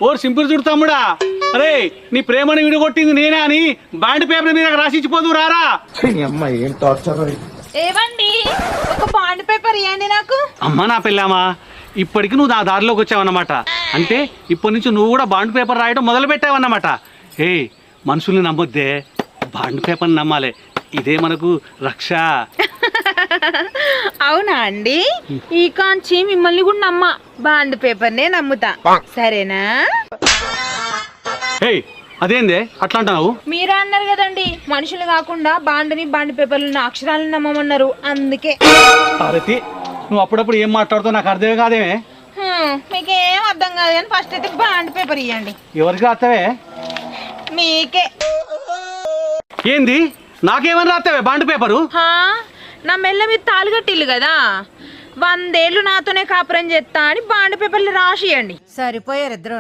ఓ simple చూడు తమ్ముడా, అరే నీ ప్రేమను విడగొట్టింది నేనే అని బాండ్ పేపర్ మీద రాసిచ్చిపోదు రారా. ఏం టార్చర్. ఏవండి ఒక బాండ్ పేపర్ ఇవ్వండి నాకు. అమ్మా నా పెళ్ళామా, ఇప్పటికి నువ్వు నా దారిలోకి వచ్చావన్నమాట. అంటే ఇప్పటి నుంచి నువ్వు కూడా బాండ్ పేపర్ రాయడం మొదలు పెట్టావన్నమాట. ఏ మనుషుల్ని నమ్మొద్దే, బాండ్ పేపర్ని నమ్మాలి. ఇదే మనకు రక్ష. అవునా అండి, ఈ కాంచి మిమ్మల్ని కూడా నమ్మ, బాండ్ పేపర్నే నమ్ముతా, సరేనా? ఏ అదేందే అట్లా అంటున్నావు? మీరే అన్నారు కదండి మనుషులు కాకుండా బాండ్ని బాండ్ పేపర్లను అక్షరాలను నమ్మమన్నారు, అందుకే. అరతి నువ్వు అప్పుడప్పుడు ఏం మాట్లాడుతావు నాకు అర్థమే కాదేమే. మీకేం అర్థం కాదు కానీ ఫస్ట్ అయితే బాండ్ పేపర్ ఇవ్వండి. ఎవరికి రాస్తావే? మీకే. ఏంది నాకేమని రాస్తావే బాండ్ పేపరు? నా మెల్ల మీద తాళి కట్టిల్లు కదా, 100 ఏళ్ళు నాతోనే కాపురం చేస్తా అని బాండ్ పేపర్లు రాసియండి. సరిపోయారు ఇద్దరు.